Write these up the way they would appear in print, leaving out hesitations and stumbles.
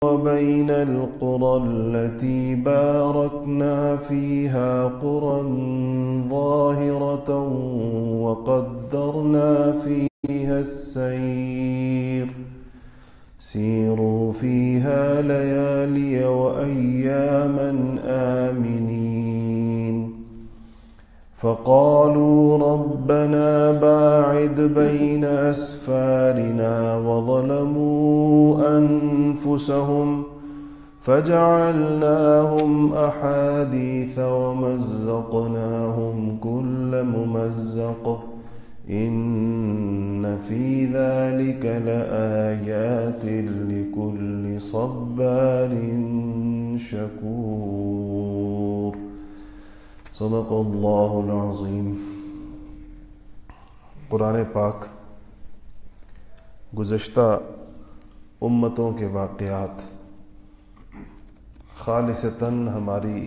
وبين القرى التي باركنا فيها قرى ظاهرة وقدرنا فيها السير سيروا فيها ليالي وأياما آمنين فقالوا ربنا باعد بين أسفارنا وظلموا أنفسهم فجعلناهم أحاديث ومزقناهم كل ممزق إن في ذلك لآيات لكل صبار شكور صدق اللہ العظیم۔ قرآن پاک گزشتہ امتوں کے واقعات خالصتاً ہماری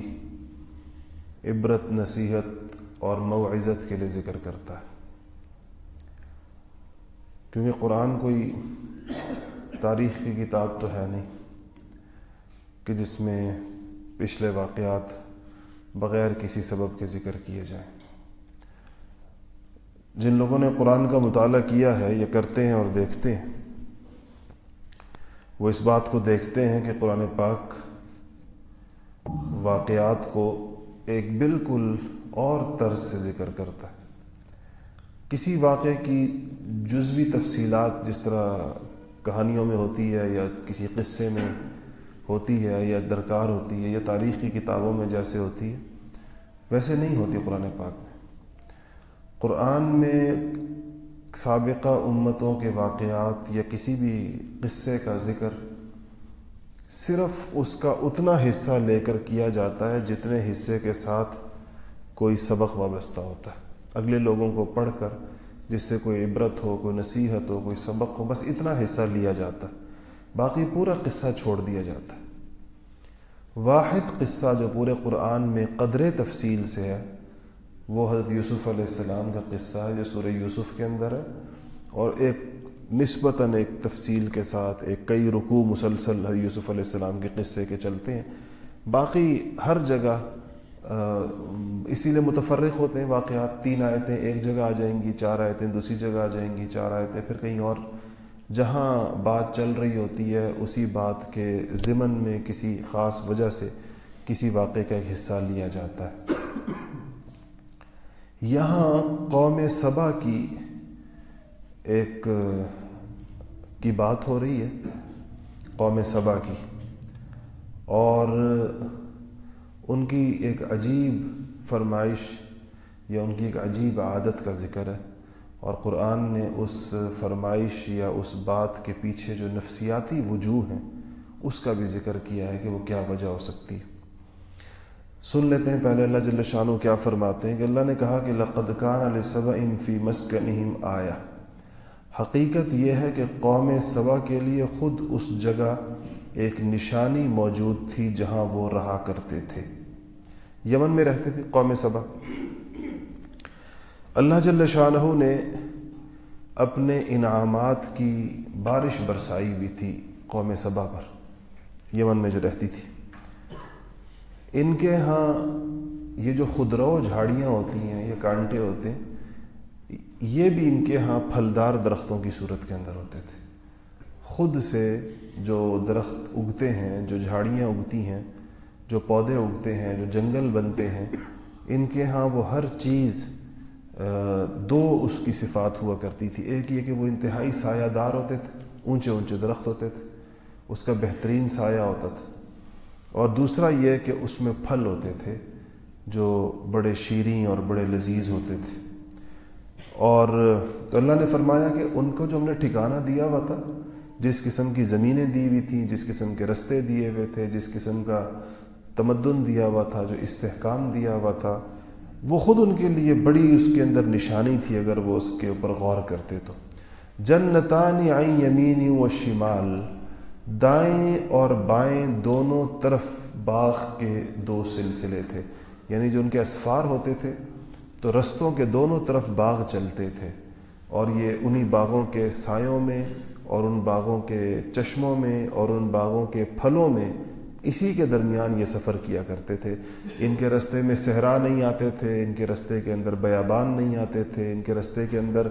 عبرت، نصیحت اور موعظت کے لیے ذکر کرتا ہے، کیونکہ قرآن کوئی تاریخ کی کتاب تو ہے نہیں کہ جس میں پچھلے واقعات بغیر کسی سبب کے ذکر کیے جائیں۔ جن لوگوں نے قرآن کا مطالعہ کیا ہے یا کرتے ہیں اور دیکھتے ہیں، وہ اس بات کو دیکھتے ہیں کہ قرآن پاک واقعات کو ایک بالکل اور طرز سے ذکر کرتا ہے۔ کسی واقعے کی جزوی تفصیلات جس طرح کہانیوں میں ہوتی ہے یا کسی قصے میں ہوتی ہے یا درکار ہوتی ہے یا تاریخ کی کتابوں میں جیسے ہوتی ہے، ویسے نہیں ہوتی قرآن پاک میں۔ قرآن میں سابقہ امتوں کے واقعات یا کسی بھی قصے کا ذکر صرف اس کا اتنا حصہ لے کر کیا جاتا ہے جتنے حصے کے ساتھ کوئی سبق وابستہ ہوتا ہے، اگلے لوگوں کو پڑھ کر جس سے کوئی عبرت ہو، کوئی نصیحت ہو، کوئی سبق ہو، بس اتنا حصہ لیا جاتا ہے، باقی پورا قصہ چھوڑ دیا جاتا ہے۔ واحد قصہ جو پورے قرآن میں قدر تفصیل سے ہے وہ حضرت یوسف علیہ السلام کا قصہ ہے جو سورہ یوسف کے اندر ہے، اور ایک نسبتاً ایک تفصیل کے ساتھ ایک کئی رکوع مسلسل حضرت یوسف علیہ السلام کے قصے کے چلتے ہیں۔ باقی ہر جگہ اسی لیے متفرق ہوتے ہیں واقعات، 3 آیتیں ایک جگہ آ جائیں گی، 4 آیتیں دوسری جگہ آ جائیں گی، 4 آیتیں پھر کہیں اور، جہاں بات چل رہی ہوتی ہے اسی بات کے ضمن میں کسی خاص وجہ سے کسی واقعے کا ایک حصہ لیا جاتا ہے۔ یہاں قوم سبا کی ایک بات ہو رہی ہے، قوم سبا کی، اور ان کی ایک عجیب فرمائش یا ان کی ایک عجیب عادت کا ذکر ہے، اور قرآن نے اس فرمائش یا اس بات کے پیچھے جو نفسیاتی وجوہ ہیں اس کا بھی ذکر کیا ہے کہ وہ کیا وجہ ہو سکتی ہے۔ سن لیتے ہیں پہلے اللہ جل شانہ کیا فرماتے ہیں کہ اللہ نے کہا کہ لَقَدْ كَانَ لِسَبَإٍ فِي مَسْكَنِهِمْ آیَةٌ، حقیقت یہ ہے کہ قوم سبا کے لیے خود اس جگہ ایک نشانی موجود تھی جہاں وہ رہا کرتے تھے۔ یمن میں رہتے تھے قوم سبا۔ اللہ جل شانہ نے اپنے انعامات کی بارش برسائی ہوئی تھی قوم سبا پر، یمن میں جو رہتی تھی۔ ان کے ہاں یہ جو خضرو جھاڑیاں ہوتی ہیں یا کانٹے ہوتے ہیں، یہ بھی ان کے ہاں پھلدار درختوں کی صورت کے اندر ہوتے تھے۔ خود سے جو درخت اگتے ہیں، جو جھاڑیاں اگتی ہیں، جو پودے اگتے ہیں، جو جنگل بنتے ہیں، ان کے ہاں وہ ہر چیز 2 اس کی صفات ہوا کرتی تھی۔ ایک یہ کہ وہ انتہائی سایہ دار ہوتے تھے، اونچے اونچے درخت ہوتے تھے، اس کا بہترین سایہ ہوتا تھا، اور دوسرا یہ کہ اس میں پھل ہوتے تھے جو بڑے شیریں اور بڑے لذیذ ہوتے تھے۔ اور تو اللہ نے فرمایا کہ ان کو جو ہم نے ٹھکانہ دیا ہوا تھا، جس قسم کی زمینیں دی ہوئی تھیں، جس قسم کے رستے دیے ہوئے تھے، جس قسم کا تمدن دیا ہوا تھا، جو استحکام دیا ہوا تھا، وہ خود ان کے لیے بڑی اس کے اندر نشانی تھی اگر وہ اس کے اوپر غور کرتے تو۔ جنتان عن یمین و شمال، دائیں اور بائیں دونوں طرف باغ کے 2 سلسلے تھے، یعنی جو ان کے اسفار ہوتے تھے تو رستوں کے دونوں طرف باغ چلتے تھے، اور یہ انہی باغوں کے سایوں میں اور ان باغوں کے چشموں میں اور ان باغوں کے پھلوں میں، اسی کے درمیان یہ سفر کیا کرتے تھے۔ ان کے رستے میں صحرا نہیں آتے تھے، ان کے رستے کے اندر بیابان نہیں آتے تھے، ان کے رستے کے اندر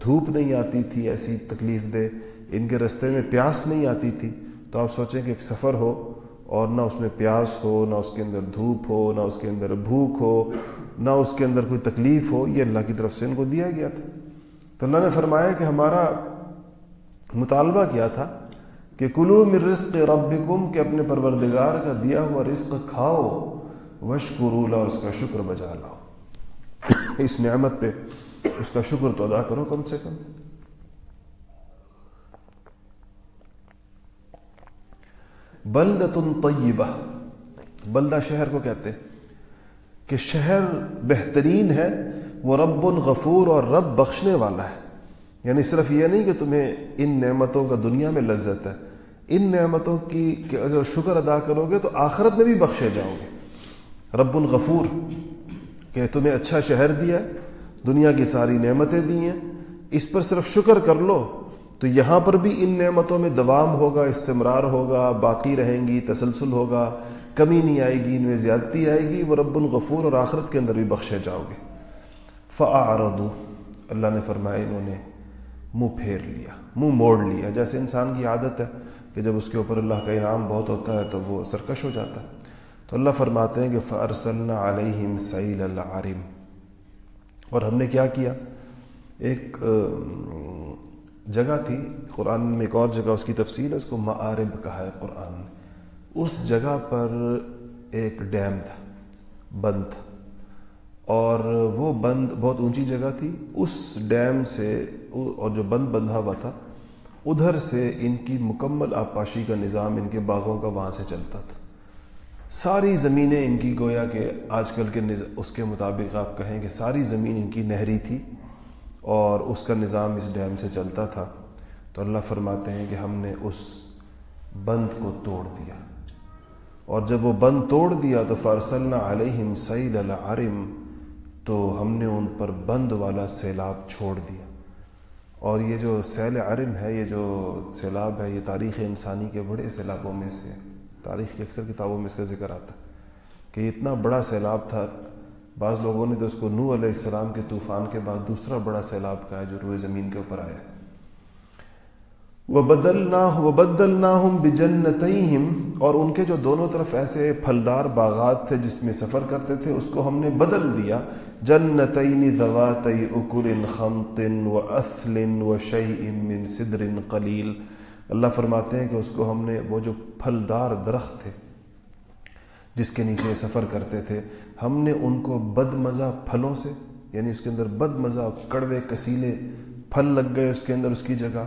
دھوپ نہیں آتی تھی ایسی تکلیف دہ، ان کے رستے میں پیاس نہیں آتی تھی۔ تو آپ سوچیں کہ ایک سفر ہو اور نہ اس میں پیاس ہو، نہ اس کے اندر دھوپ ہو، نہ اس کے اندر بھوک ہو، نہ اس کے اندر کوئی تکلیف ہو، یہ اللہ کی طرف سے ان کو دیا گیا تھا۔ تو اللہ نے فرمایا کہ ہمارا مطالبہ کیا تھا کہ کلوا من رزق ربکم، کہ اپنے پروردگار کا دیا ہوا رزق کھاؤ، واشکروا لہ، اس کا شکر بجا لاؤ، اس نعمت پہ اس کا شکر تو ادا کرو کم سے کم۔ بلدۃ طیبہ، بلدہ شہر کو کہتے ہیں کہ شہر بہترین ہے، وہ رب غفور، اور رب بخشنے والا ہے۔ یعنی صرف یہ نہیں کہ تمہیں ان نعمتوں کا دنیا میں لذت ہے، ان نعمتوں کی کہ اگر شکر ادا کرو گے تو آخرت میں بھی بخشے جاؤ گے۔ رب غفور کہ تمہیں اچھا شہر دیا، دنیا کی ساری نعمتیں دی ہیں، اس پر صرف شکر کر لو تو یہاں پر بھی ان نعمتوں میں دوام ہوگا، استمرار ہوگا، باقی رہیں گی، تسلسل ہوگا، کمی نہیں آئے گی، ان میں زیادتی آئے گی۔ وہ رب غفور، اور آخرت کے اندر بھی بخشے جاؤ گے۔ فَأَعْرَضُوا، اللہ نے فرمایا انہوں نے منہ پھیر لیا، منہ موڑ لیا، جیسے انسان کی عادت ہے کہ جب اس کے اوپر اللہ کا انعام بہت ہوتا ہے تو وہ سرکش ہو جاتا ہے۔ تو اللہ فرماتے ہیں کہ فَأَرْسَلْنَا عَلَيْهِمْ سَيْلَ الْعَرِمِ، اور ہم نے کیا کیا، ایک جگہ تھی قرآن میں، ایک اور جگہ اس کی تفصیل ہے، اس کو معارب کہا ہے قرآن نے۔ اس جگہ پر ایک ڈیم تھا، بند تھا، اور وہ بند بہت اونچی جگہ تھی۔ اس ڈیم سے اور جو بند بندھا ہوا تھا، ادھر سے ان کی مکمل آبپاشی کا نظام ان کے باغوں کا وہاں سے چلتا تھا۔ ساری زمینیں ان کی گویا کہ آج کل کے اس کے مطابق آپ کہیں کہ ساری زمین ان کی نہری تھی، اور اس کا نظام اس ڈیم سے چلتا تھا۔ تو اللہ فرماتے ہیں کہ ہم نے اس بند کو توڑ دیا، اور جب وہ بند توڑ دیا تو فَأَرْسَلْنَا عَلَيْهِمْ سَيْلَ الْعَرِمِ، تو ہم نے ان پر بند والا سیلاب چھوڑ دیا۔ اور یہ جو سیل عرم ہے، یہ جو سیلاب ہے، یہ تاریخ انسانی کے بڑے سیلابوں میں سے، تاریخ کی اکثر کتابوں میں اس کا ذکر آتا ہے کہ یہ اتنا بڑا سیلاب تھا۔ بعض لوگوں نے تو اس کو نوح علیہ السلام کے طوفان کے بعد دوسرا بڑا سیلاب کہا ہے جو روئے زمین کے اوپر آیا۔ وَبَدَّلْنَاهُمْ بِجَنَّتَيْهِمْ، اور ان کے جو دونوں طرف ایسے پھلدار باغات تھے جس میں سفر کرتے تھے، اس کو ہم نے بدل دیا، جَنَّتَيْنِ ذَوَاتَيْ أُكُلٍ خَمْطٍ وَأَثْلٍ وَشَيْءٍ مِّن سِدْرٍ قَلِيلٍ۔ اللہ فرماتے ہیں کہ اس کو ہم نے، وہ جو پھلدار درخت تھے جس کے نیچے سفر کرتے تھے، ہم نے ان کو بد مزہ پھلوں سے، یعنی اس کے اندر بد مزہ کڑوے کسیلے پھل لگ گئے اس کے اندر، اس کی جگہ،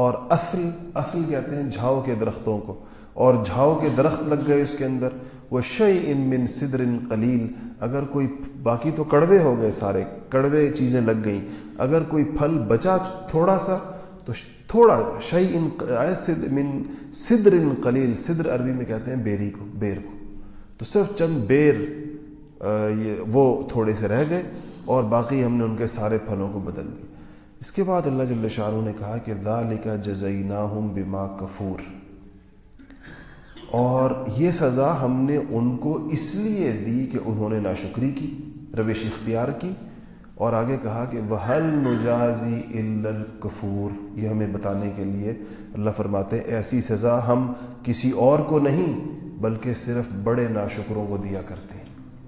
اور اصل کہتے ہیں جھاؤ کے درختوں کو، اور جھاؤ کے درخت لگ گئے اس کے اندر، وَشَيْءٍ مِّن سِدْرٍ قَلِيلٍ، اگر کوئی، باقی تو کڑوے ہو گئے، سارے کڑوے چیزیں لگ گئیں، اگر کوئی پھل بچا تھوڑا سا تو تھوڑا، شَيْءٍ مِّن سِدْرٍ قَلِيلٍ، سدر عربی میں کہتے ہیں بیری کو، بیر کو، تو صرف چند بیر وہ تھوڑے سے رہ گئے، اور باقی ہم نے ان کے سارے پھلوں کو بدل دیا۔ اس کے بعد اللہ جل شانہ نے کہا کہ ذَلِكَ جَزَيْنَاهُمْ بِمَا كَفُورٍ، اور یہ سزا ہم نے ان کو اس لیے دی کہ انہوں نے ناشکری کی، روش اختیار کی، اور آگے کہا کہ وَهَلْ نُجَازِي إِلَّا الْكَفُورَ، یہ ہمیں بتانے کے لیے اللہ فرماتے ہیں ایسی سزا ہم کسی اور کو نہیں بلکہ صرف بڑے ناشکروں کو دیا کرتے ہیں۔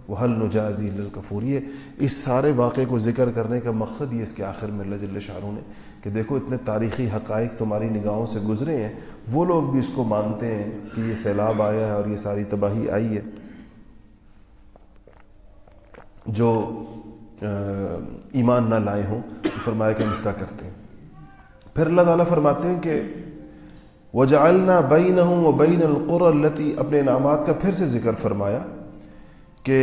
وَهَلْ نُجَازِي إِلَّا الْكَفُورَ، یہ اس سارے واقعے کو ذکر کرنے کا مقصد یہ اس کے آخر میں اللہ جل شانہ نے کہ دیکھو اتنے تاریخی حقائق تمہاری نگاہوں سے گزرے ہیں، وہ لوگ بھی اس کو مانتے ہیں کہ یہ سیلاب آیا ہے اور یہ ساری تباہی آئی ہے، جو ایمان نہ لائے ہوں، فرمایا کہ ہم اس طرح کرتے ہیں۔ پھر اللہ تعالیٰ فرماتے ہیں کہ وَجَعَلْنَا بَيْنَهُمْ وَبَيْنَ الْقُرَى الَّتِي، اپنے انعامات کا پھر سے ذکر فرمایا کہ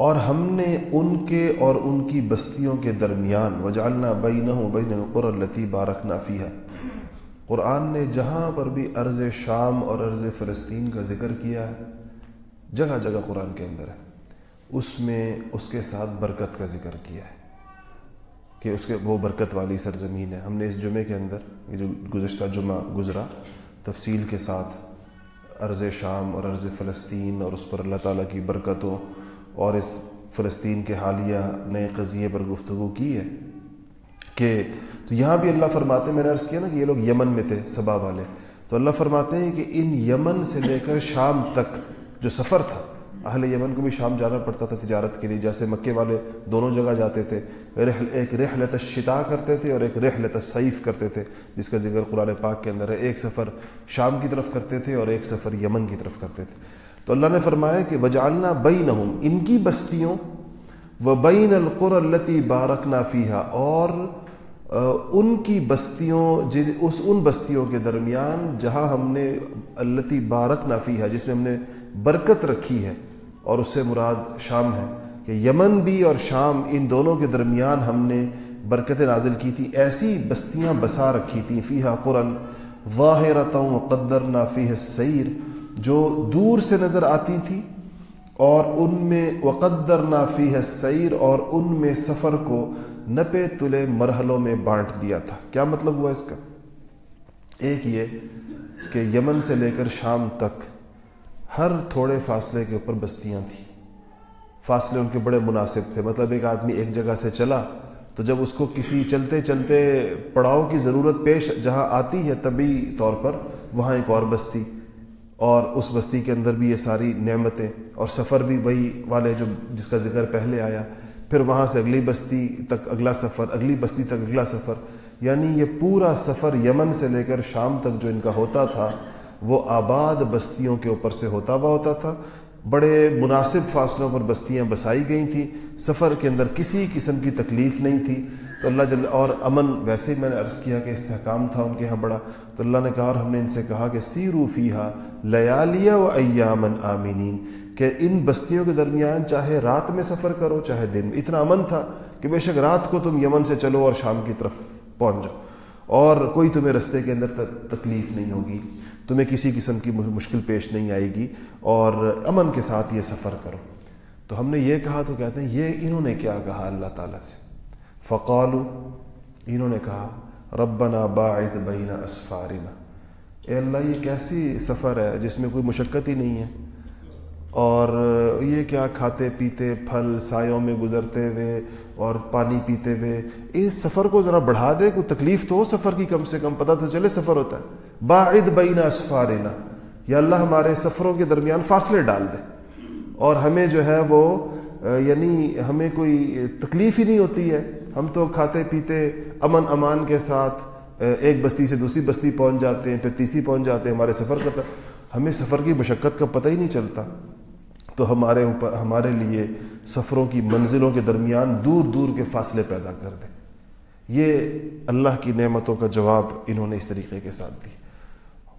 اور ہم نے ان کے اور ان کی بستیوں کے درمیان، وَجَعَلْنَا بَيْنَهُمْ وَبَيْنَ الْقُرَى الَّتِي بَارَكْنَا فِيهَا، قرآن نے جہاں پر بھی ارض شام اور ارض فلسطین کا ذکر کیا ہے، جگہ جگہ قرآن کے اندر ہے، اس میں اس کے ساتھ برکت کا ذکر کیا ہے کہ کہ اس کے وہ برکت والی سرزمین ہے. ہم نے اس جمعے کے اندر یہ جو گزشتہ جمعہ گزرا تفصیل کے ساتھ ارض شام اور ارض فلسطین اور اس پر اللہ تعالیٰ کی برکتوں اور اس فلسطین کے حالیہ نئے قضیے پر گفتگو کی ہے کہ تو یہاں بھی اللہ فرماتے ہیں, میں نے عرض کیا نا کہ یہ لوگ یمن میں تھے سبا والے, تو اللہ فرماتے ہیں کہ ان یمن سے لے کر شام تک جو سفر تھا, اہل یمن کو بھی شام جانا پڑتا تھا تجارت کے لیے, جیسے مکے والے دونوں جگہ جاتے تھے, ایک رحلت الشتاء کرتے تھے اور ایک رحلت الصیف کرتے تھے, جس کا ذکر قرآن پاک کے اندر ہے. ایک سفر شام کی طرف کرتے تھے اور ایک سفر یمن کی طرف کرتے تھے. تو اللہ نے فرمایا کہ وجعلنا بینہم, ان کی بستیوں, وبین القری التی بارکنا فیہا, اور ان کی بستیوں, ان بستیوں کے درمیان جہاں ہم نے التی بارکنا فیہا, جس میں ہم نے برکت رکھی ہے, اور اس سے مراد شام ہے کہ یمن بھی اور شام ان دونوں کے درمیان ہم نے برکتیں نازل کی تھی, ایسی بستیاں بسا رکھی تھیں. فیہا قرى ظاہرۃ وقدرنا فیہا السیر, جو دور سے نظر آتی تھی, اور ان میں وقدرنا فیہا السیر, اور ان میں سفر کو نپے تلے مرحلوں میں بانٹ دیا تھا. کیا مطلب ہوا اس کا؟ ایک یہ کہ یمن سے لے کر شام تک ہر تھوڑے فاصلے کے اوپر بستیاں تھیں, فاصلے ان کے بڑے مناسب تھے. مطلب ایک آدمی ایک جگہ سے چلا تو جب اس کو کسی چلتے چلتے پڑاؤ کی ضرورت پیش جہاں آتی ہے طبعی طور پر, وہاں ایک اور بستی, اور اس بستی کے اندر بھی یہ ساری نعمتیں, اور سفر بھی وہی والے جو جس کا ذکر پہلے آیا, پھر وہاں سے اگلی بستی تک اگلا سفر, اگلی بستی تک اگلا سفر. یعنی یہ پورا سفر یمن سے لے کر شام تک جو ان کا ہوتا تھا وہ آباد بستیوں کے اوپر سے ہوتا ہوا ہوتا تھا. بڑے مناسب فاصلوں پر بستیاں بسائی گئی تھیں, سفر کے اندر کسی قسم کی تکلیف نہیں تھی. تو اللہ جل, اور امن, ویسے ہی میں نے عرض کیا کہ استحکام تھا ان کے ہاں بڑا. تو اللہ نے کہا, اور ہم نے ان سے کہا کہ سیرو فیہا لیالیہ و ایاما آمینین, کہ ان بستیوں کے درمیان چاہے رات میں سفر کرو چاہے دن. اتنا امن تھا کہ بے شک رات کو تم یمن سے چلو اور شام کی طرف پہنچ جاؤ, اور کوئی تمہیں رستے کے اندر تکلیف نہیں ہوگی, تمہیں کسی قسم کی مشکل پیش نہیں آئے گی, اور امن کے ساتھ یہ سفر کرو. تو ہم نے یہ کہا تو کہتے ہیں یہ انہوں نے کیا کہا اللہ تعالیٰ سے؟ فقالوا, انہوں نے کہا ربنا باعد بین اسفارنا, اے اللہ یہ کیسی سفر ہے جس میں کوئی مشقت ہی نہیں ہے, اور یہ کیا کھاتے پیتے پھل سایوں میں گزرتے ہوئے اور پانی پیتے ہوئے, اس سفر کو ذرا بڑھا دے, کوئی تکلیف تو ہو سفر کی, کم سے کم پتہ تو چلے سفر ہوتا ہے. باعد بین اسفارنا, یا اللہ ہمارے سفروں کے درمیان فاصلے ڈال دے, اور ہمیں جو ہے وہ یعنی ہمیں کوئی تکلیف ہی نہیں ہوتی ہے, ہم تو کھاتے پیتے امن امان کے ساتھ ایک بستی سے دوسری بستی پہنچ جاتے ہیں, پھر تیسری پہنچ جاتے ہیں. ہمارے سفر کا ہمیں سفر کی مشقت کا پتہ ہی نہیں چلتا. تو ہمارے لیے سفروں کی منزلوں کے درمیان دور دور کے فاصلے پیدا کر دے. یہ اللہ کی نعمتوں کا جواب انہوں نے اس طریقے کے ساتھ دی.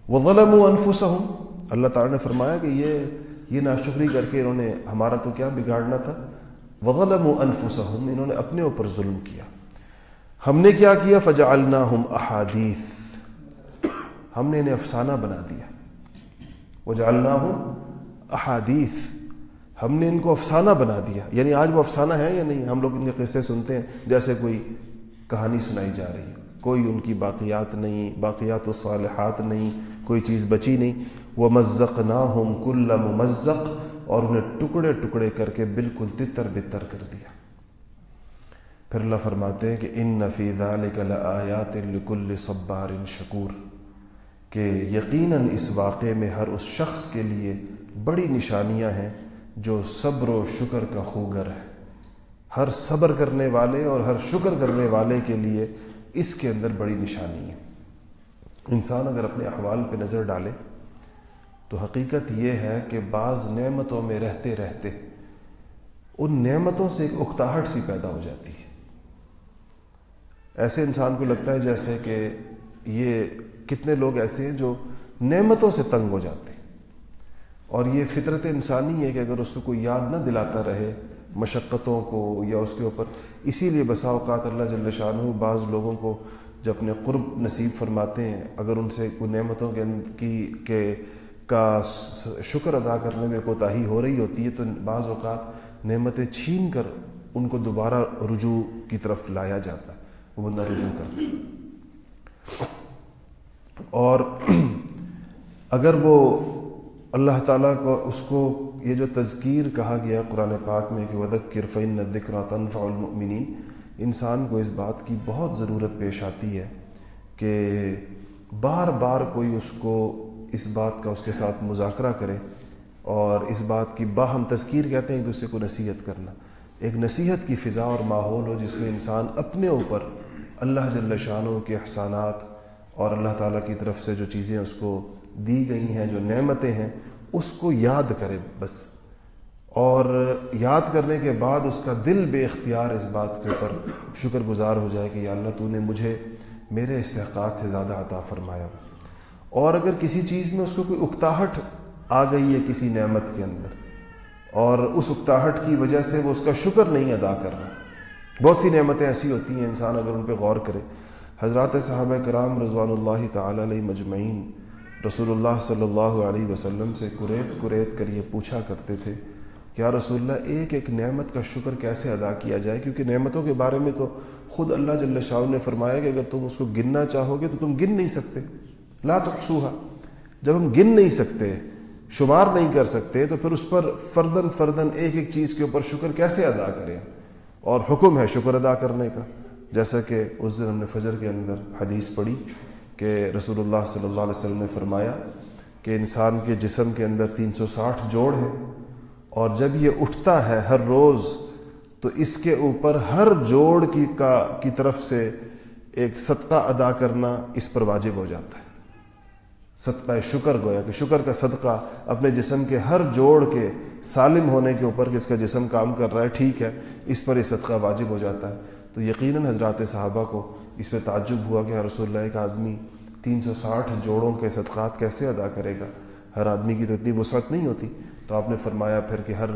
وظلموا انفسهم, اللہ تعالیٰ نے فرمایا کہ یہ ناشکری کر کے انہوں نے ہمارا تو کیا بگاڑنا تھا. وظلموا انفسهم, انہوں نے اپنے اوپر ظلم کیا. ہم نے کیا کیا؟ فجعلناہم احادیث, ہم نے انہیں افسانہ بنا دیا. وجعلناہم احادیث, ہم نے ان کو افسانہ بنا دیا. یعنی آج وہ افسانہ ہے یا نہیں؟ ہم لوگ ان کے قصے سنتے ہیں جیسے کوئی کہانی سنائی جا رہی ہے, کوئی ان کی باقیات نہیں, باقیات الصالحات نہیں, کوئی چیز بچی نہیں. ومزقناہم کل ممزق, اور انہیں ٹکڑے ٹکڑے کر کے بالکل تتر بتر کر دیا. پھر اللہ فرماتے ہیں کہ ان فی ذلک لآیات لکل صبار شکور, کہ یقیناً اس واقعے میں ہر اس شخص کے لیے بڑی نشانیاں ہیں جو صبر و شکر کا خوگر ہے. ہر صبر کرنے والے اور ہر شکر کرنے والے کے لیے اس کے اندر بڑی نشانی ہے. انسان اگر اپنے احوال پہ نظر ڈالے تو حقیقت یہ ہے کہ بعض نعمتوں میں رہتے رہتے ان نعمتوں سے ایک اکتاہٹ سی پیدا ہو جاتی ہے. ایسے انسان کو لگتا ہے جیسے کہ یہ کتنے لوگ ایسے ہیں جو نعمتوں سے تنگ ہو جاتے ہیں, اور یہ فطرت انسانی ہے کہ اگر اس کو کوئی یاد نہ دلاتا رہے مشقتوں کو یا اس کے اوپر. اسی لیے بسا اوقات اللہ جل شانہ بعض لوگوں کو جب اپنے قرب نصیب فرماتے ہیں, اگر ان سے کوئی نعمتوں کا شکر ادا کرنے میں کوتاہی ہو رہی ہوتی ہے تو بعض اوقات نعمتیں چھین کر ان کو دوبارہ رجوع کی طرف لایا جاتا ہے. وہ بندہ رجوع کرتا ہے. اور اگر وہ اللہ تعالیٰ کو اس کو یہ جو تذکیر کہا گیا قرآن پاک میں کہ وَذَكِّرْ فَإِنَّ الذِّكْرَىٰ تَنفَعُ الْمُؤْمِنِينَ، انسان کو اس بات کی بہت ضرورت پیش آتی ہے کہ بار بار کوئی اس کو اس بات کا اس کے ساتھ مذاکرہ کرے، اور اس بات کی باہم تذکیر کہتے ہیں ایک دوسرے کو نصیحت کرنا، ایک نصیحت کی فضا اور ماحول ہو جس میں انسان اپنے اوپر اللہ جل شانہ کے احسانات اور اللہ تعالیٰ کی طرف سے جو چیزیں اس کو دی گئی ہیں، جو نعمتیں ہیں، اس کو یاد کرے بس. اور یاد کرنے کے بعد اس کا دل بے اختیار اس بات کے اوپر شکر گزار ہو جائے کہ یا اللہ تو نے مجھے میرے استحقاق سے زیادہ عطا فرمایا. اور اگر کسی چیز میں اس کو کوئی اکتاہٹ آ گئی ہے کسی نعمت کے اندر، اور اس اکتاہٹ کی وجہ سے وہ اس کا شکر نہیں ادا کر رہا، بہت سی نعمتیں ایسی ہوتی ہیں انسان اگر ان پہ غور کرے. حضرات صحابہ کرام رضوان اللہ تعالی علیہ مجمعین رسول اللہ صلی اللہ علیہ وسلم سے کریت کر یہ پوچھا کرتے تھے کہ یا رسول اللہ ایک ایک نعمت کا شکر کیسے ادا کیا جائے، کیونکہ نعمتوں کے بارے میں تو خود اللہ جل شانہ نے فرمایا کہ اگر تم اس کو گننا چاہو گے تو تم گن نہیں سکتے، لا تحصوها. جب ہم گن نہیں سکتے، شمار نہیں کر سکتے، تو پھر اس پر فردن ایک ایک چیز کے اوپر شکر کیسے ادا کریں. اور حکم ہے شکر ادا کرنے کا، جیسا کہ اس دن ہم نے فجر کے اندر حدیث پڑھی کہ رسول اللہ صلی اللہ علیہ وسلم نے فرمایا کہ انسان کے جسم کے اندر 360 جوڑ ہیں، اور جب یہ اٹھتا ہے ہر روز تو اس کے اوپر ہر جوڑ کی طرف سے ایک صدقہ ادا کرنا اس پر واجب ہو جاتا ہے. صدقہ شکر، گویا کہ شکر کا صدقہ اپنے جسم کے ہر جوڑ کے سالم ہونے کے اوپر کہ اس کا جسم کام کر رہا ہے، ٹھیک ہے، اس پر یہ صدقہ واجب ہو جاتا ہے. تو یقیناً حضرات صحابہ کو اس پہ تعجب ہوا کہ رسول اللہ ایک آدمی 360 جوڑوں کے صدقات کیسے ادا کرے گا، ہر آدمی کی تو اتنی وسعت نہیں ہوتی. تو آپ نے فرمایا پھر کہ ہر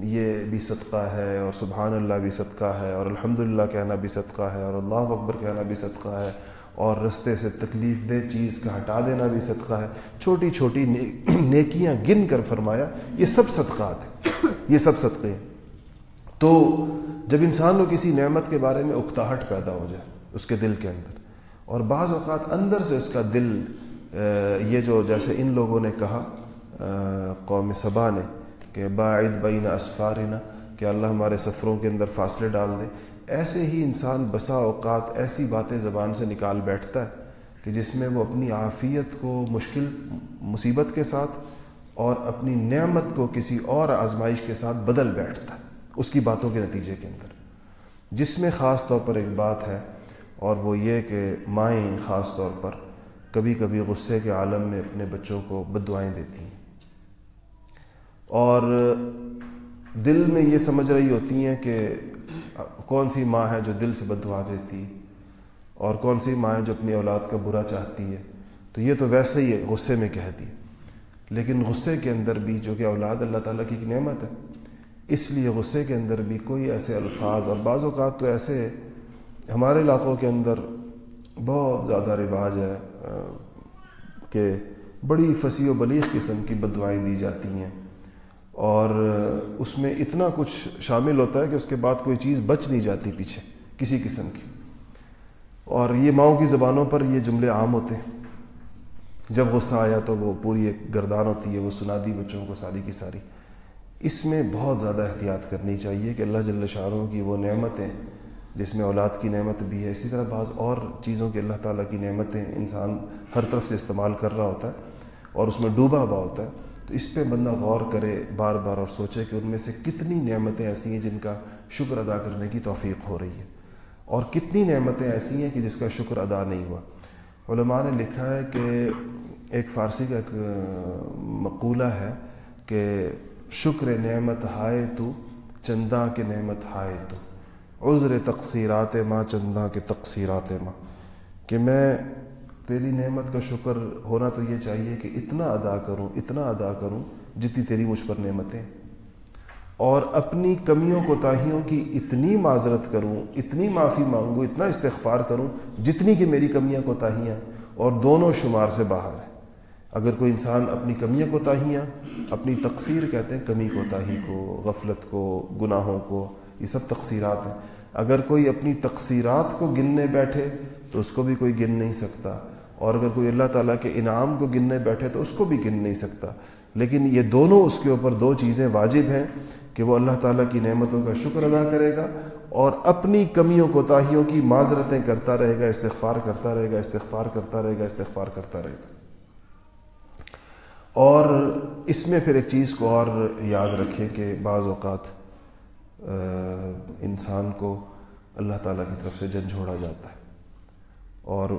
یہ بھی صدقہ ہے، اور سبحان اللہ بھی صدقہ ہے، اور الحمدللہ کہنا بھی صدقہ ہے، اور اللہ اکبر کہنا بھی صدقہ ہے، اور رستے سے تکلیف دہ چیز کا ہٹا دینا بھی صدقہ ہے. چھوٹی چھوٹی نیکیاں گن کر فرمایا یہ سب صدقات ہیں، یہ سب صدقے ہیں. تو جب انسان کو کسی نعمت کے بارے میں اکتاہٹ پیدا ہو جائے اس کے دل کے اندر، اور بعض اوقات اندر سے اس کا دل یہ جو جیسے ان لوگوں نے کہا قوم سبا نے کہ باعد بین اسفارنا، کہ اللہ ہمارے سفروں کے اندر فاصلے ڈال دے، ایسے ہی انسان بسا اوقات ایسی باتیں زبان سے نکال بیٹھتا ہے کہ جس میں وہ اپنی عافیت کو مشکل مصیبت کے ساتھ اور اپنی نعمت کو کسی اور آزمائش کے ساتھ بدل بیٹھتا ہے اس کی باتوں کے نتیجے کے اندر. جس میں خاص طور پر ایک بات ہے، اور وہ یہ کہ مائیں خاص طور پر کبھی کبھی غصے کے عالم میں اپنے بچوں کو بد دعائیں دیتی ہیں، اور دل میں یہ سمجھ رہی ہوتی ہیں کہ کون سی ماں ہے جو دل سے بد دعا دیتی، اور کون سی ماں ہے جو اپنی اولاد کا برا چاہتی ہے. تو یہ تو ویسے ہی ہے، غصے میں کہہ دی، لیکن غصے کے اندر بھی جو کہ اولاد اللہ تعالیٰ کی ایک نعمت ہے، اس لیے غصے کے اندر بھی کوئی ایسے الفاظ، اور بعض اوقات تو ایسے ہمارے علاقوں کے اندر بہت زیادہ رواج ہے کہ بڑی فصیح و بلیغ قسم کی بد دعائیں دی جاتی ہیں، اور اس میں اتنا کچھ شامل ہوتا ہے کہ اس کے بعد کوئی چیز بچ نہیں جاتی پیچھے کسی قسم کی. اور یہ ماؤں کی زبانوں پر یہ جملے عام ہوتے ہیں، جب غصہ آیا تو وہ پوری ایک گردان ہوتی ہے، وہ سنا دی بچوں کو ساری کی ساری. اس میں بہت زیادہ احتیاط کرنی چاہیے کہ اللہ جل شانہ کی وہ نعمتیں جس میں اولاد کی نعمت بھی ہے، اسی طرح بعض اور چیزوں کی اللہ تعالیٰ کی نعمتیں انسان ہر طرف سے استعمال کر رہا ہوتا ہے اور اس میں ڈوبا ہوا ہوتا ہے. تو اس پہ بندہ غور کرے بار بار اور سوچے کہ ان میں سے کتنی نعمتیں ایسی ہیں جن کا شکر ادا کرنے کی توفیق ہو رہی ہے، اور کتنی نعمتیں ایسی ہیں کہ جس کا شکر ادا نہیں ہوا. علماء نے لکھا ہے کہ ایک فارسی کا ایک مقولہ ہے کہ شکر نعمت ہائے تو چندہ کے نعمت ہائے تو، عذر تقصیرات ماں چندہ کے تقصیرات ماں، کہ میں تیری نعمت کا شکر ہونا تو یہ چاہیے کہ اتنا ادا کروں جتنی تیری مجھ پر نعمتیں، اور اپنی کمیوں کوتاہیوں کی اتنی معذرت کروں، اتنی معافی مانگوں، اتنا استغفار کروں جتنی کہ میری کمیاں کوتاہیاں اور دونوں شمار سے باہر ہیں. اگر کوئی انسان اپنی کمیاں کوتاہیاں، اپنی تقصیر کہتے ہیں کمی کوتاہی کو، غفلت کو، گناہوں کو، یہ سب تقصیرات ہیں. اگر کوئی اپنی تقصیرات کو گننے بیٹھے تو اس کو بھی کوئی گن نہیں سکتا، اور اگر کوئی اللہ تعالیٰ کے انعام کو گننے بیٹھے تو اس کو بھی گن نہیں سکتا۔ لیکن یہ دونوں اس کے اوپر دو چیزیں واجب ہیں کہ وہ اللہ تعالیٰ کی نعمتوں کا شکر ادا کرے گا اور اپنی کمیوں کوتاہیوں کی معذرتیں کرتا رہے گا، استغفار کرتا رہے گا، استغفار کرتا رہے گا، استغفار کرتا رہے گا۔ اور اس میں پھر ایک چیز کو اور یاد رکھیں کہ بعض اوقات انسان کو اللہ تعالیٰ کی طرف سے جھنجھوڑا جاتا ہے، اور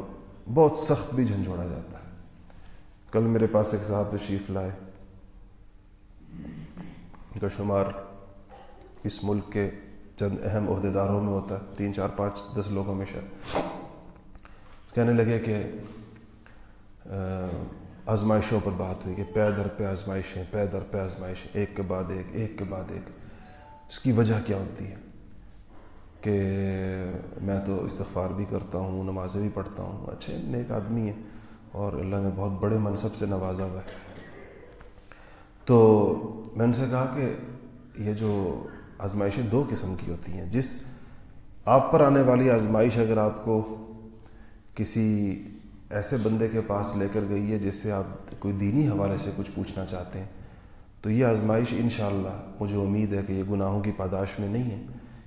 بہت سخت بھی جھنجھوڑا جاتا ہے۔ کل میرے پاس ایک صاحب تشریف لائے، ان کا شمار اس ملک کے چند اہم عہدیداروں میں ہوتا ہے، 3 4 5 10 لوگوں میں شاید۔ کہنے لگے کہ آزمائشوں پر بات ہوئی کہ پے در پہ آزمائشیں، پے در پہ آزمائشیں، ایک کے بعد ایک، ایک کے بعد ایک۔ اس کی وجہ کیا ہوتی ہے کہ میں تو استغفار بھی کرتا ہوں، نمازیں بھی پڑھتا ہوں، اچھے نیک آدمی ہیں اور اللہ نے بہت بڑے منصب سے نوازا ہوا ہے۔ تو میں ان سے کہا کہ یہ جو آزمائشیں 2 قسم کی ہوتی ہیں، جس آپ پر آنے والی آزمائش اگر آپ کو کسی ایسے بندے کے پاس لے کر گئی ہے جس سے آپ کوئی دینی حوالے سے کچھ پوچھنا چاہتے ہیں، تو یہ آزمائش انشاءاللہ مجھے امید ہے کہ یہ گناہوں کی پاداش میں نہیں ہے،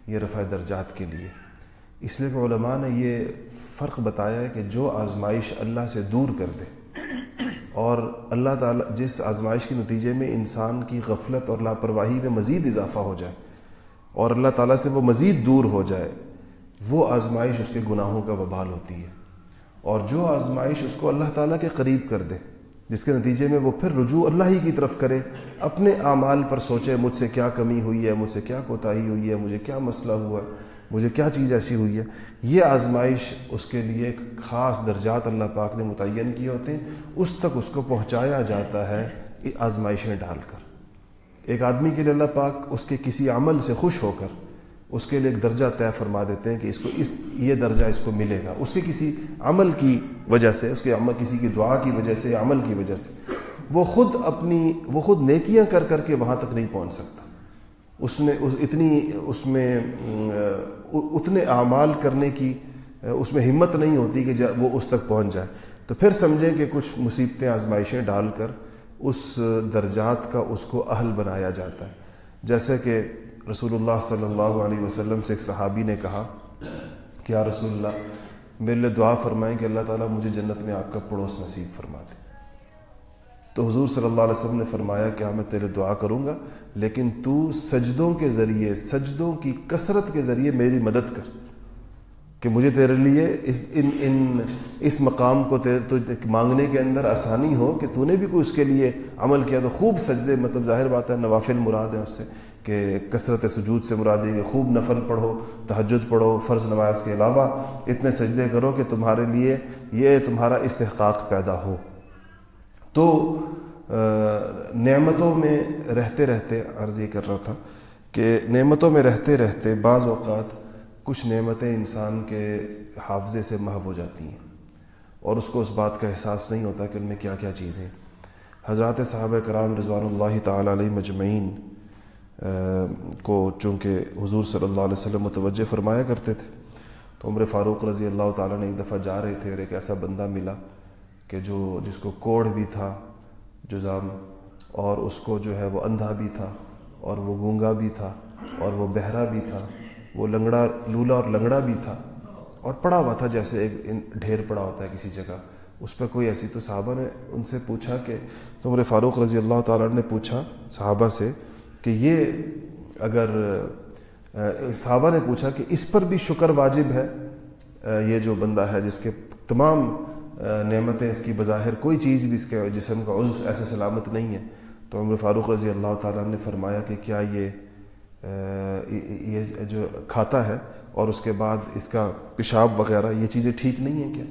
یہ رفع درجات کے لیے۔ اس لیے کہ علماء نے یہ فرق بتایا ہے کہ جو آزمائش اللہ سے دور کر دے اور اللہ تعالیٰ جس آزمائش کے نتیجے میں انسان کی غفلت اور لاپرواہی میں مزید اضافہ ہو جائے اور اللہ تعالیٰ سے وہ مزید دور ہو جائے، وہ آزمائش اس کے گناہوں کا وبال ہوتی ہے۔ اور جو آزمائش اس کو اللہ تعالیٰ کے قریب کر دے، جس کے نتیجے میں وہ پھر رجوع اللہ ہی کی طرف کرے، اپنے اعمال پر سوچے مجھ سے کیا کمی ہوئی ہے، مجھ سے کیا کوتاہی ہوئی ہے، مجھے کیا مسئلہ ہوا ہے، مجھے کیا چیز ایسی ہوئی ہے، یہ آزمائش اس کے لیے ایک خاص درجات اللہ پاک نے متعین کیے ہوتے ہیں، اس تک اس کو پہنچایا جاتا ہے آزمائشیں ڈال کر۔ ایک آدمی کے لیے اللہ پاک اس کے کسی عمل سے خوش ہو کر اس کے لیے ایک درجہ طے فرما دیتے ہیں کہ اس کو یہ درجہ اس کو ملے گا، اس کے کسی عمل کی وجہ سے، اس کے عمل کسی کی دعا کی وجہ سے، عمل کی وجہ سے۔ وہ خود نیکیاں کر کر کے وہاں تک نہیں پہنچ سکتا، اتنے اعمال کرنے کی اس میں ہمت نہیں ہوتی کہ وہ اس تک پہنچ جائے۔ تو پھر سمجھیں کہ کچھ مصیبتیں، آزمائشیں ڈال کر اس درجات کا اس کو اہل بنایا جاتا ہے۔ جیسے کہ رسول اللہ صلی اللہ علیہ وسلم سے ایک صحابی نے کہا کہ یا رسول اللہ، میرے لیے دعا فرمائیں کہ اللہ تعالیٰ مجھے جنت میں آپ کا پڑوس نصیب فرما دے۔ تو حضور صلی اللہ علیہ وسلم نے فرمایا کہ ہاں میں تیرے دعا کروں گا، لیکن تو سجدوں کے ذریعے، سجدوں کی کثرت کے ذریعے میری مدد کر کہ مجھے تیرے لیے اس مقام کو مانگنے کے اندر آسانی ہو کہ تو نے بھی کوئی اس کے لیے عمل کیا تو خوب سجدے، مطلب ظاہر بات ہے نوافل مراد ہیں اس سے، کہ کثرت سجود سے مراد ہے کہ خوب نفل پڑھو، تہجد پڑھو، فرض نماز کے علاوہ اتنے سجدے کرو کہ تمہارے لیے یہ تمہارا استحقاق پیدا ہو۔ تو نعمتوں میں رہتے رہتے، عرض یہ کر رہا تھا کہ نعمتوں میں رہتے رہتے بعض اوقات کچھ نعمتیں انسان کے حافظے سے محو ہو جاتی ہیں اور اس کو اس بات کا احساس نہیں ہوتا کہ ان میں کیا کیا چیزیں۔ حضرات صحابہ کرام رضوان اللہ تعالی علیہ مجمعین کو چونکہ حضور صلی اللہ علیہ وسلم متوجہ فرمایا کرتے تھے، تو عمر فاروق رضی اللہ تعالیٰ نے ایک دفعہ جا رہے تھے اور ایک ایسا بندہ ملا کہ جس کو کوڑ بھی تھا جزام، اور اس کو جو ہے وہ اندھا بھی تھا اور وہ گونگا بھی تھا اور وہ بہرا بھی تھا، وہ لنگڑا، لولا اور لنگڑا بھی تھا، اور پڑا ہوا تھا جیسے ایک ڈھیر پڑا ہوتا ہے کسی جگہ اس پہ کوئی ایسی۔ تو صحابہ نے ان سے پوچھا کہ تو عمر فاروق رضی اللہ تعالیٰ نے پوچھا صحابہ سے کہ صحابہ نے پوچھا کہ اس پر بھی شکر واجب ہے، یہ جو بندہ ہے جس کے تمام نعمتیں، اس کی بظاہر کوئی چیز بھی اس کے جسم کا عضو ایسے سلامت نہیں ہے۔ تو عمر فاروق رضی اللہ تعالیٰ نے فرمایا کہ کیا یہ جو کھاتا ہے اور اس کے بعد اس کا پیشاب وغیرہ یہ چیزیں ٹھیک نہیں ہیں کیا؟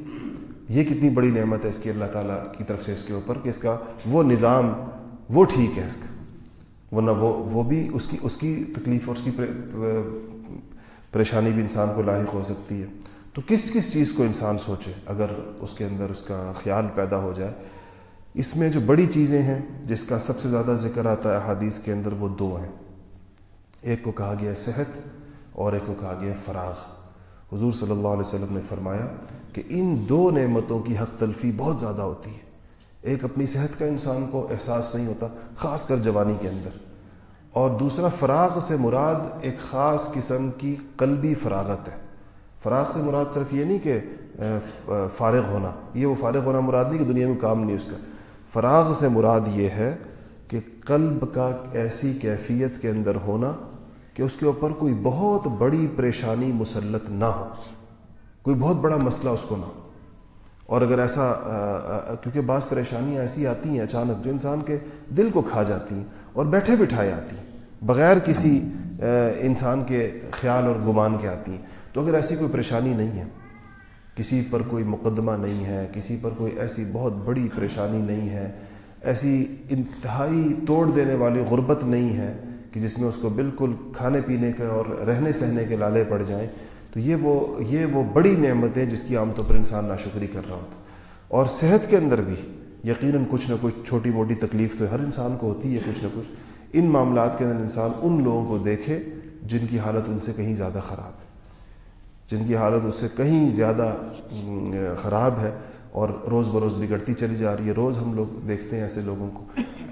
یہ کتنی بڑی نعمت ہے اس کی اللہ تعالیٰ کی طرف سے اس کے اوپر کہ اس کا وہ نظام وہ ٹھیک ہے اس کا، ورنہ وہ بھی اس کی تکلیف اور اس کی پریشانی بھی انسان کو لاحق ہو سکتی ہے۔ تو کس چیز کو انسان سوچے اگر اس کے اندر اس کا خیال پیدا ہو جائے۔ اس میں جو بڑی چیزیں ہیں جس کا سب سے زیادہ ذکر آتا ہے احادیث کے اندر، وہ 2 ہیں۔ ایک کو کہا گیا ہے صحت اور ایک کو کہا گیا فراغ۔ حضور صلی اللہ علیہ وسلم نے فرمایا کہ ان دو نعمتوں کی حق تلفی بہت زیادہ ہوتی ہے۔ ایک اپنی صحت کا انسان کو احساس نہیں ہوتا، خاص کر جوانی کے اندر، اور دوسرا فراغ سے مراد ایک خاص قسم کی قلبی فراغت ہے۔ فراغ سے مراد صرف یہ نہیں کہ فارغ ہونا، یہ وہ فارغ ہونا مراد نہیں کہ دنیا میں کام نہیں اس کا۔ فراغ سے مراد یہ ہے کہ قلب کا ایسی کیفیت کے اندر ہونا کہ اس کے اوپر کوئی بہت بڑی پریشانی مسلط نہ ہو، کوئی بہت بڑا مسئلہ اس کو نہ ہو۔ اور اگر ایسا کیونکہ بعض پریشانیاں ایسی آتی ہیں اچانک جو انسان کے دل کو کھا جاتی ہیں اور بیٹھے بٹھائے آتی ہیں، بغیر کسی انسان کے خیال اور گمان کے آتی ہیں۔ تو اگر ایسی کوئی پریشانی نہیں ہے، کسی پر کوئی مقدمہ نہیں ہے، کسی پر کوئی ایسی بہت بڑی پریشانی نہیں ہے، ایسی انتہائی توڑ دینے والی غربت نہیں ہے کہ جس میں اس کو بالکل کھانے پینے کے اور رہنے سہنے کے لالے پڑ جائیں، تو یہ وہ بڑی نعمتیں جس کی عام طور پر انسان ناشکری کر رہا ہوتا۔ اور صحت کے اندر بھی یقیناً کچھ نہ کچھ چھوٹی موٹی تکلیف تو ہر انسان کو ہوتی ہے، کچھ نہ کچھ۔ ان معاملات کے اندر انسان ان لوگوں کو دیکھے جن کی حالت ان سے کہیں زیادہ خراب ہے، جن کی حالت اس سے کہیں زیادہ خراب ہے اور روز بروز بگڑتی چلی جا رہی ہے۔ روز ہم لوگ دیکھتے ہیں ایسے لوگوں کو۔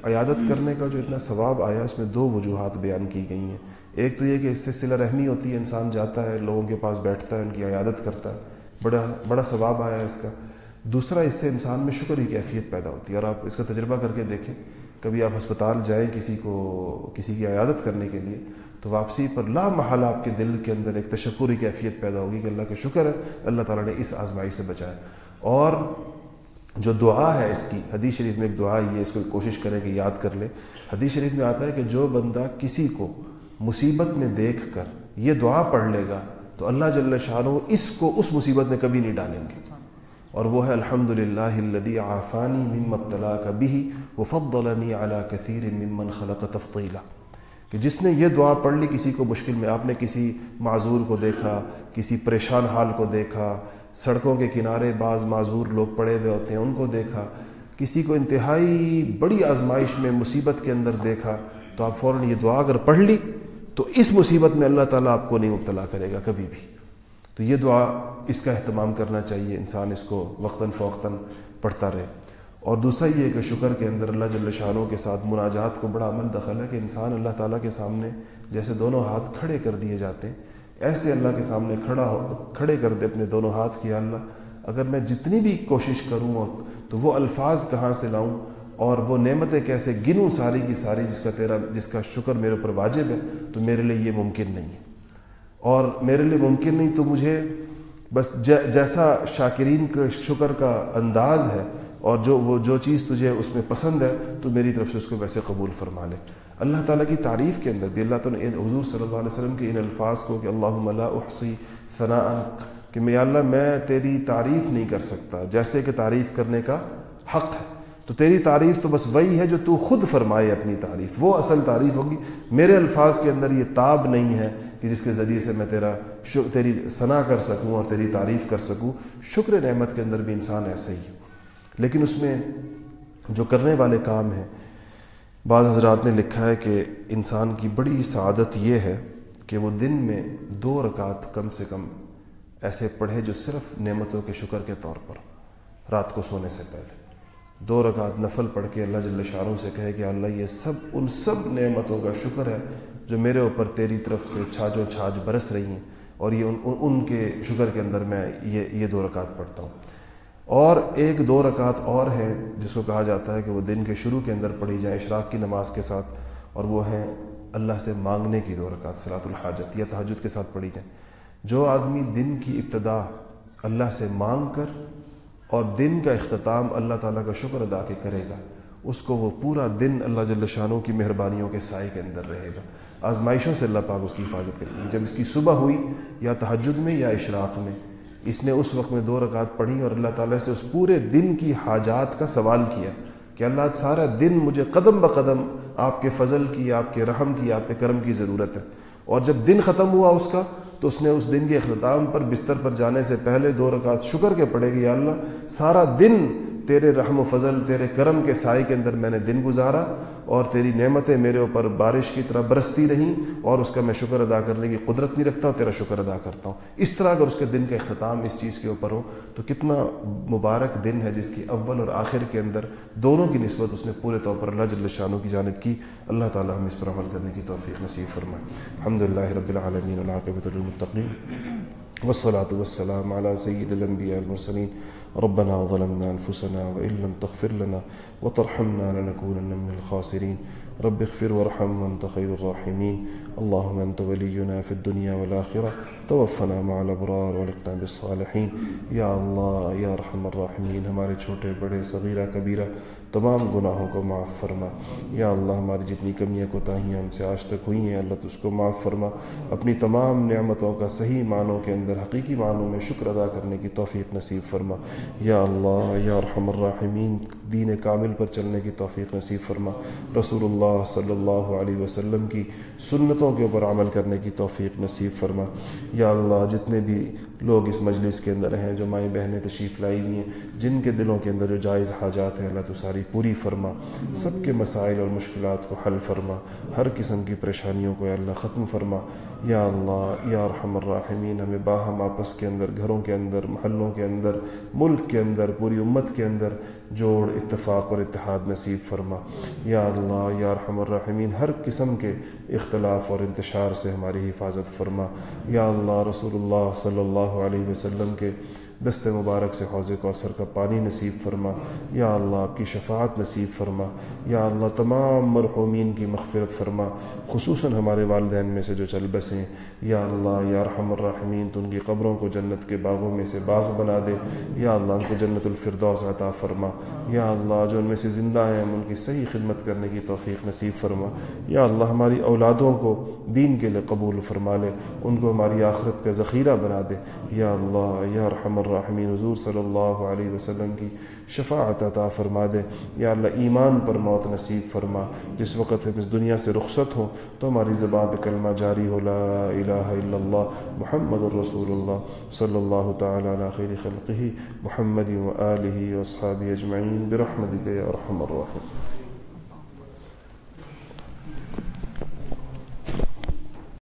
عیادت کرنے کا جو اتنا ثواب آیا اس میں دو وجوہات بیان کی گئی ہیں۔ ایک تو یہ کہ اس سے صلہ رحمی ہوتی ہے، انسان جاتا ہے لوگوں کے پاس بیٹھتا ہے، ان کی عیادت کرتا ہے، بڑا ثواب آیا ہے اس کا۔ دوسرا، اس سے انسان میں شکر کی کیفیت پیدا ہوتی ہے۔ اور آپ اس کا تجربہ کر کے دیکھیں، کبھی آپ ہسپتال جائیں کسی کی عیادت کرنے کے لیے، تو واپسی پر لا محالہ آپ کے دل کے اندر ایک تشکری کیفیت پیدا ہوگی کہ اللہ کا شکر ہے، اللہ تعالیٰ نے اس آزمائی سے بچایا۔ اور جو دعا ہے اس کی، حدیث شریف میں ایک دعا یہ، اس کو کوشش کریں کہ یاد کر لیں۔ حدیث شریف میں آتا ہے کہ جو بندہ کسی کو مصیبت میں دیکھ کر یہ دعا پڑھ لے گا تو اللہ جل شانہ اس کو اس مصیبت میں کبھی نہیں ڈالیں گے، اور وہ ہے الحمدللہ الذی عافانی مما ابتلاک بہ وفضلنی علی کثیر ممن خلق تفضیلا، کہ جس نے یہ دعا پڑھ لی کسی کو مشکل میں، آپ نے کسی معذور کو دیکھا، کسی پریشان حال کو دیکھا، سڑکوں کے کنارے بعض معذور لوگ پڑے ہوئے ہوتے ہیں ان کو دیکھا، کسی کو انتہائی بڑی آزمائش میں مصیبت کے اندر دیکھا، تو آپ فوراً یہ دعا اگر پڑھ لی تو اس مصیبت میں اللہ تعالیٰ آپ کو نہیں مبتلا کرے گا کبھی بھی۔ تو یہ دعا، اس کا اہتمام کرنا چاہیے، انسان اس کو وقتاً فوقتاً پڑھتا رہے۔ اور دوسرا یہ کہ شکر کے اندر اللہ جل شانہ کے ساتھ مناجات کو بڑا عمل دخل ہے کہ انسان اللہ تعالیٰ کے سامنے جیسے دونوں ہاتھ کھڑے کر دیے جاتے ہیں، ایسے اللہ کے سامنے کھڑے کر دے اپنے دونوں ہاتھ کہ اللہ اگر میں جتنی بھی کوشش کروں تو وہ الفاظ کہاں سے لاؤں اور وہ نعمتیں کیسے گنوں ساری کی ساری جس کا شکر میرے اوپر واجب ہے، تو میرے لیے یہ ممکن نہیں ہے۔ اور میرے لیے ممکن نہیں تو مجھے بس جیسا شاکرین کے شکر کا انداز ہے اور جو چیز تجھے اس میں پسند ہے تو میری طرف سے اس کو ویسے قبول فرما لے۔ اللہ تعالیٰ کی تعریف کے اندر بھی اللہ تعالیٰ نے حضور صلی اللہ علیہ وسلم کے ان الفاظ کو کہ اللہم لا احصی ثناء، کہ یا اللہ میں تیری تعریف نہیں کر سکتا جیسے کہ تعریف کرنے کا حق ہے، تو تیری تعریف تو بس وہی ہے جو تو خود فرمائے اپنی تعریف، وہ اصل تعریف ہوگی۔ میرے الفاظ کے اندر یہ تاب نہیں ہے کہ جس کے ذریعے سے میں تیری ثنا کر سکوں اور تیری تعریف کر سکوں۔ شکر نعمت کے اندر بھی انسان ایسا ہی ہے، لیکن اس میں جو کرنے والے کام ہیں، بعض حضرات نے لکھا ہے کہ انسان کی بڑی سعادت یہ ہے کہ وہ دن میں 2 رکعت کم سے کم ایسے پڑھے جو صرف نعمتوں کے شکر کے طور پر، رات کو سونے سے پہلے 2 رکعت نفل پڑھ کے اللہ جل شانہ سے کہے کہ اللہ یہ ان سب نعمتوں کا شکر ہے جو میرے اوپر تیری طرف سے چھاجوں چھاج برس رہی ہیں، اور یہ ان کے شکر کے اندر میں یہ 2 رکعت پڑھتا ہوں۔ اور 1-2 رکعت اور ہے جس کو کہا جاتا ہے کہ وہ دن کے شروع کے اندر پڑھی جائیں اشراق کی نماز کے ساتھ، اور وہ ہیں اللہ سے مانگنے کی 2 رکعت صلاۃ الحاجت یا تہجد کے ساتھ پڑھی جائیں۔ جو آدمی دن کی ابتدا اللہ سے مانگ کر اور دن کا اختتام اللہ تعالیٰ کا شکر ادا کے کرے گا، اس کو وہ پورا دن اللہ جل شانہ کی مہربانیوں کے سائے کے اندر رہے گا، آزمائشوں سے اللہ پاک اس کی حفاظت کرے گی۔ جب اس کی صبح ہوئی یا تہجد میں یا اشراق میں، اس نے اس وقت میں 2 رکعت پڑھی اور اللہ تعالیٰ سے اس پورے دن کی حاجات کا سوال کیا کہ اللہ سارا دن مجھے قدم بقدم آپ کے فضل کی، آپ کے رحم کی، آپ کے کرم کی ضرورت ہے۔ اور جب دن ختم ہوا اس کا، تو اس نے اس دن کے اختتام پر بستر پر جانے سے پہلے 2 رکعت شکر کے پڑھے گی، یا اللہ سارا دن تیرے رحم و فضل، تیرے کرم کے سائے کے اندر میں نے دن گزارا اور تیری نعمتیں میرے اوپر بارش کی طرح برستی رہیں اور اس کا میں شکر ادا کرنے کی قدرت نہیں رکھتا اور تیرا شکر ادا کرتا ہوں. اس طرح اگر اس کے دن کا اختتام اس چیز کے اوپر ہو تو کتنا مبارک دن ہے جس کی اول اور آخر کے اندر دونوں کی نسبت اس نے پورے طور پر اللہ جل شانہ کی جانب کی. اللہ تعالی ہم اس پر عمل کرنے کی توفیق نصیب فرمائے. الحمدللہ رب العالمین والعاقبۃ للمتقین والصلاة والسلام على سید الانبیاء المرسلین. ربنا ظلمنا انفسنا وان لم تغفر لنا وترحمنا لنكونن من الخاسرین. رب اغفر وارحم وانت خیر الراحمین. اللهم انت ولینا فی الدنیا والآخرہ توفنا مع الابرار والحقنا بالصالحین. یا اللہ یا ارحم الراحمین، ہمارے چھوٹے بڑے صغیرہ کبیرہ تمام گناہوں کو معاف فرما. یا اللہ ہماری جتنی کمیاں کوتاہیاں ہم سے آج تک ہوئی ہیں اللہ تو اس کو معاف فرما. اپنی تمام نعمتوں کا صحیح معنوں کے اندر حقیقی معنوں میں شکر ادا کرنے کی توفیق نصیب فرما. یا اللہ یا ارحم الراحمین، دین کامل پر چلنے کی توفیق نصیب فرما. رسول اللہ صلی اللہ علیہ وسلم کی سنتوں کے اوپر عمل کرنے کی توفیق نصیب فرما. یا اللہ جتنے بھی لوگ اس مجلس کے اندر ہیں، جو مائیں بہنیں تشریف لائی ہوئی ہیں، جن کے دلوں کے اندر جو جائز حاجات ہیں اللہ تو ساری پوری فرما. سب کے مسائل اور مشکلات کو حل فرما. ہر قسم کی پریشانیوں کو یا اللہ ختم فرما. یا اللہ یا ارحم الراحمین، ہمیں باہم آپس کے اندر، گھروں کے اندر، محلوں کے اندر، ملک کے اندر، پوری امت کے اندر جوڑ، اتفاق اور اتحاد نصیب فرما. یا اللہ یا ارحم الراحمین، ہر قسم کے اختلاف اور انتشار سے ہماری حفاظت فرما. یا اللہ رسول اللہ صلی اللہ علیہ وسلم کے دست مبارک سے حوض کوثر کا پانی نصیب فرما. یا اللہ آپ کی شفاعت نصیب فرما. یا اللہ تمام مرحومین کی مغفرت فرما، خصوصاً ہمارے والدین میں سے جو چل بسیں. یا اللہ یا ارحم الراحمین، تو ان کی قبروں کو جنت کے باغوں میں سے باغ بنا دے. یا اللہ ان کو جنت الفردوس عطا فرما. یا اللہ جو ان میں سے زندہ ہیں ان کی صحیح خدمت کرنے کی توفیق نصیب فرما. یا اللہ ہماری اولادوں کو دین کے لیے قبول فرما لے، ان کو ہماری آخرت کا ذخیرہ بنا دے. یا اللہ یا ارحم الراحمین، حضور صلی اللہ علیہ وسلم کی شفاعت عطا فرما دے. یا اللہ ایمان پر موت نصیب فرما. جس وقت ہم اس دنیا سے رخصت ہوں تو ہماری زبان پہ کلمہ جاری ہو، لا الہ الا اللہ محمد الرسول اللہ صلی اللہ تعالی علی خیر خلقہ محمد و آلہ و اصحابہ اجمعین برحمتک یا ارحم الراحمین.